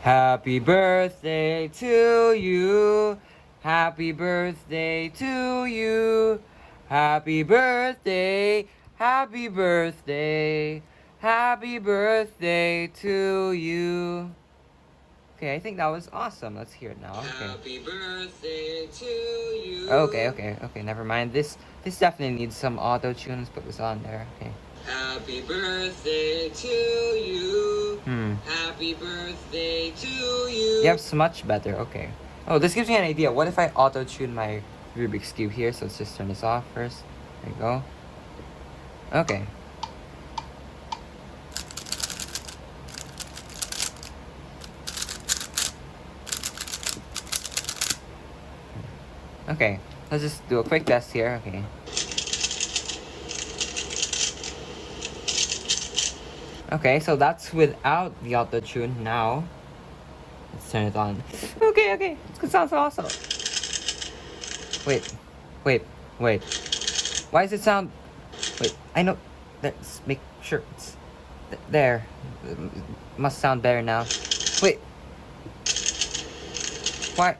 Happy birthday to you. Happy birthday to you. Happy birthday. Happy birthday. Happy birthday to you. Okay, I think that was awesome. Let's hear it now. Okay. Happy birthday to you. Okay. Never mind. This definitely needs some auto tune. Let's put this on there. Okay. Happy birthday to you. Hmm. Happy birthday to you. Yep, it's much better. Okay. Oh, this gives me an idea. What if I auto tune my Rubik's Cube here? So let's just turn this off first. There you go. Okay. Okay, let's just do a quick test here. Okay. Okay, so that's without the auto tune. Now, let's turn it on. Okay, it sounds awesome. Wait. Why does it sound? Wait, I know. Let's make sure it's there. It must sound better now. Wait. Why?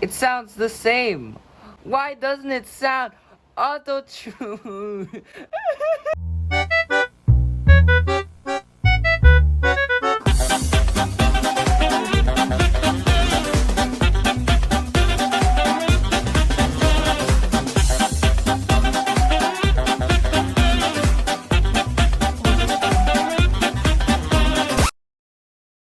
It sounds the same. Why doesn't it sound auto-tune?